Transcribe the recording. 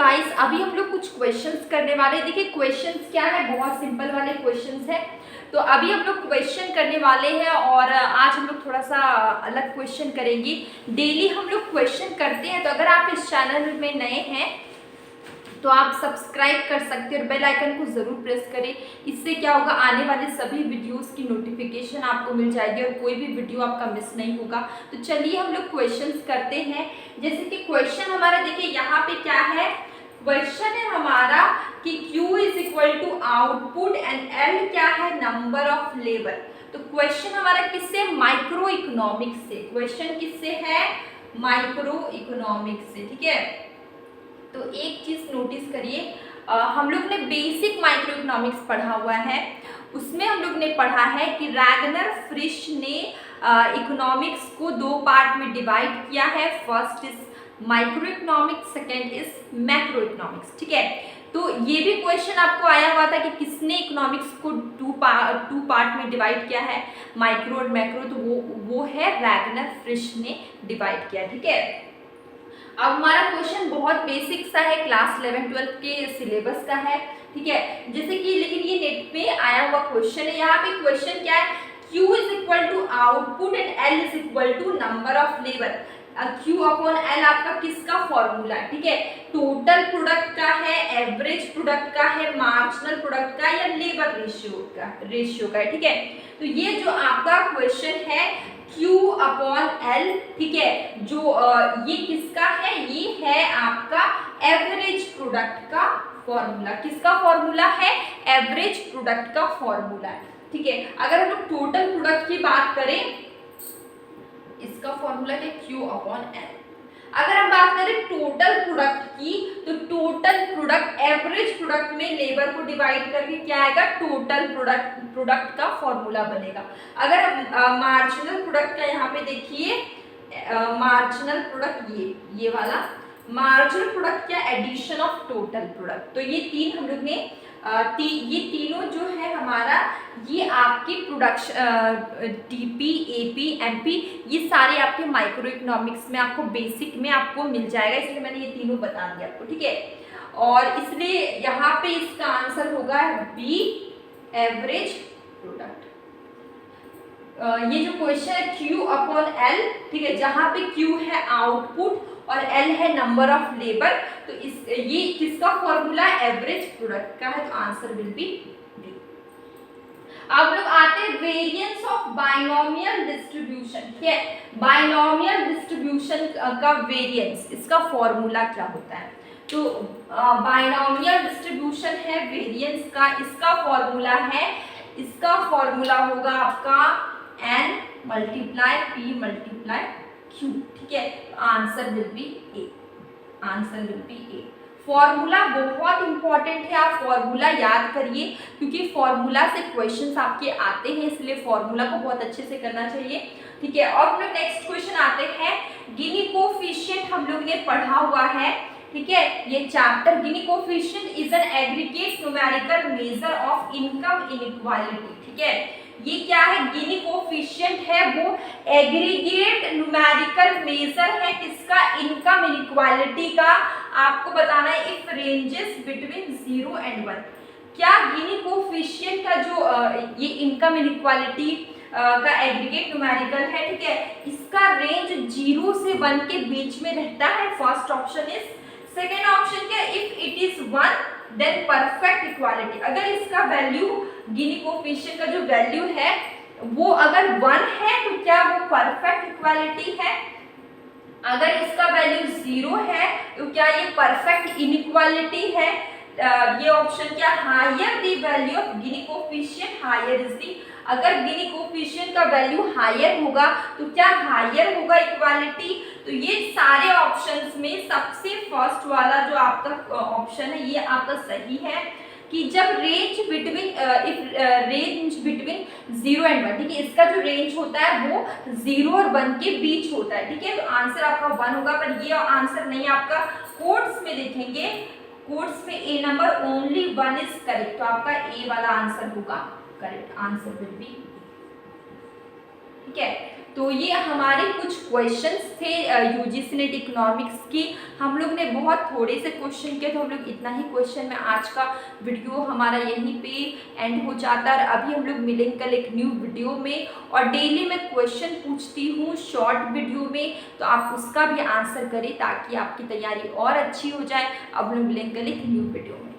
Guys, अभी हम लोग कुछ क्वेश्चंस करने वाले हैं। देखिए क्वेश्चंस क्या है, बहुत सिंपल वाले क्वेश्चंस है। तो अभी हम लोग क्वेश्चन करने वाले हैं और आज हम लोग थोड़ा सा अलग क्वेश्चन करेंगे। डेली हम लोग क्वेश्चन करते हैं, तो अगर आप इस चैनल में नए हैं तो आप सब्सक्राइब कर सकते हैं और बेल आइकन को ज़रूर प्रेस करें। इससे क्या होगा, आने वाले सभी वीडियोस की नोटिफिकेशन आपको मिल जाएगी और कोई भी वीडियो आपका मिस नहीं होगा। तो चलिए हम लोग क्वेश्चंस करते हैं। जैसे कि क्वेश्चन हमारा देखिए यहाँ पे क्या है, क्वेश्चन है हमारा कि Q is equal to output and L क्या है, नंबर ऑफ लेबर। तो क्वेश्चन हमारा किससे, माइक्रो इकोनॉमिक्स से। क्वेश्चन किससे है, माइक्रो इकोनॉमिक्स से। ठीक है, तो एक चीज नोटिस करिए, हम लोग ने बेसिक माइक्रो इकोनॉमिक्स पढ़ा हुआ है। उसमें हम लोग ने पढ़ा है कि रैगनर फ्रिश ने इकोनॉमिक्स को दो पार्ट में डिवाइड किया है। First is micro economics, second is macro economics. ठीक है, तो ये भी क्वेश्चन आपको आया हुआ था कि किसने इकोनॉमिक्स को टू पार्ट में डिवाइड किया है, माइक्रो और मैक्रो। तो वो है रैगनर फ्रिश ने डिवाइड किया। ठीक है, अब हमारा क्वेश्चन बहुत बेसिक सा है, क्लास 11-12 के सिलेबस का है। ठीक है, जैसे कि लेकिन ये नेट पे आया हुआ क्वेश्चन है। यहाँ पे क्वेश्चन क्या है, Q is equal to output and L is equal to number of labour. Q upon L आपका किसका फॉर्मूला है, ठीक है, टोटल प्रोडक्ट का है, एवरेज प्रोडक्ट का है, मार्जिनल प्रोडक्ट का या लेबर रेशियो का है। ठीक है, तो ये जो आपका क्वेश्चन है Q अपॉन L, ठीक है, जो ये किसका है, ये है आपका एवरेज प्रोडक्ट का फॉर्मूला। किसका फॉर्मूला है, एवरेज प्रोडक्ट का फॉर्मूला है। ठीक है, अगर हम लोग टोटल प्रोडक्ट की बात करें, इसका फॉर्मूला है Q अपॉन L। अगर हम बात करें टोटल प्रोडक्ट की, तो टोटल प्रोडक्ट एवरेज प्रोडक्ट में लेबर को डिवाइड करके क्या आएगा, टोटल प्रोडक्ट का फॉर्मूला बनेगा। अगर मार्जिनल प्रोडक्ट का यहाँ पे देखिए, मार्जिनल प्रोडक्ट ये वाला मार्जिनल प्रोडक्ट क्या, एडिशन ऑफ टोटल प्रोडक्ट। तो ये तीन हम लोग ने ये तीनों जो है हमारा, ये आपके प्रोडक्शन टीपी, एपी, एमपी, ये सारे आपके माइक्रो इकोनॉमिक्स में आपको बेसिक में आपको मिल जाएगा, इसलिए मैंने ये तीनों बता दिया आपको। ठीक है, और इसलिए यहाँ पे इसका आंसर होगा बी, एवरेज प्रोडक्ट। ये जो क्वेश्चन है Q अपॉन L, ठीक है, जहाँ पे Q है आउटपुट और L है नंबर ऑफ लेबर, तो ये किसका फॉर्मूला, एवरेज प्रोडक्ट का है, तो आंसर विल बी डी। अब लोग आते हैं वेरिएंस ऑफ बाइनोमियल डिस्ट्रीब्यूशन। ठीक है, बाइनोमियल डिस्ट्रीब्यूशन का वेरिएंस, इसका फॉर्मूला क्या होता है। तो बाइनोमियल डिस्ट्रीब्यूशन है वेरिएंस का, इसका फॉर्मूला होगा आपका n multiply p multiply q। ठीक है, answer will be A. Formula बहुत इंपॉर्टेंट है, आप फॉर्मूला याद करिए, क्योंकि फॉर्मूला से क्वेश्चंस आपके आते हैं, इसलिए फॉर्मूला को बहुत अच्छे से करना चाहिए। ठीक है, और हम लोग नेक्स्ट क्वेश्चन आते हैं, गिनी कोफिशिएंट हम लोग ने पढ़ा हुआ है। ठीक है, ये chapter Guinea coefficient is an aggregate numerical measure of income inequality. ठीक है, ये क्या है, गिनी कोफिशिएंट है, वो एग्रीगेट न्यूमेरिकल मेजर है किसका, इनकम इनइक्वालिटी का। आपको बताना है इफ रेंजेस बिटवीन 0 and 1। क्या गिनी कोफिशिएंट का जो ये इनकम इनइक्वालिटी का एग्रीगेट न्यूमेरिकल है, ठीक है, इसका रेंज 0 से 1 के बीच में रहता है, first option is. Second option क्या, if it is 1 then perfect equality. अगर इसका वैल्यू, गिनी कोफिशिएंट का जो वैल्यू है वो अगर 1 है तो क्या वो परफेक्ट इक्वालिटी है। अगर इसका वैल्यू 0 है तो क्या ये परफेक्ट इनइक्वालिटी है। ये ऑप्शन क्या, higher the value of Gini coefficient higher is the. अगर गिनी कोफिशिएंट का वैल्यू हायर होगा तो क्या हायर होगा इक्वालिटी। तो ये सारे ऑप्शंस में सबसे फर्स्ट वाला जो आपका ऑप्शन है ये आपका सही है, कि जब रेंज बिटवीन 0 and 1, ठीक है, इसका जो रेंज होता है वो 0 और 1 के बीच होता है। ठीक है, तो आंसर आपका 1 होगा, पर ये आंसर नहीं, आपका कोड्स में देखेंगे, कोड्स में ए नंबर ओनली 1 इज करेक्ट, तो आपका ए वाला आंसर होगा करेक्ट, आंसर विल बी। ठीक है, तो ये हमारे कुछ क्वेश्चंस थे यूजीसी नेट इकोनॉमिक्स की। हम लोग ने बहुत थोड़े से क्वेश्चन किए, तो हम लोग इतना ही क्वेश्चन में आज का वीडियो हमारा यहीं पे एंड हो जाता है। अभी हम लोग मिलेंगे कल एक न्यू वीडियो में, और डेली मैं क्वेश्चन पूछती हूँ शॉर्ट वीडियो में, तो आप उसका भी आंसर करें ताकि आपकी तैयारी और अच्छी हो जाए। अब हम लोग मिलेंगे कल एक न्यू वीडियो में।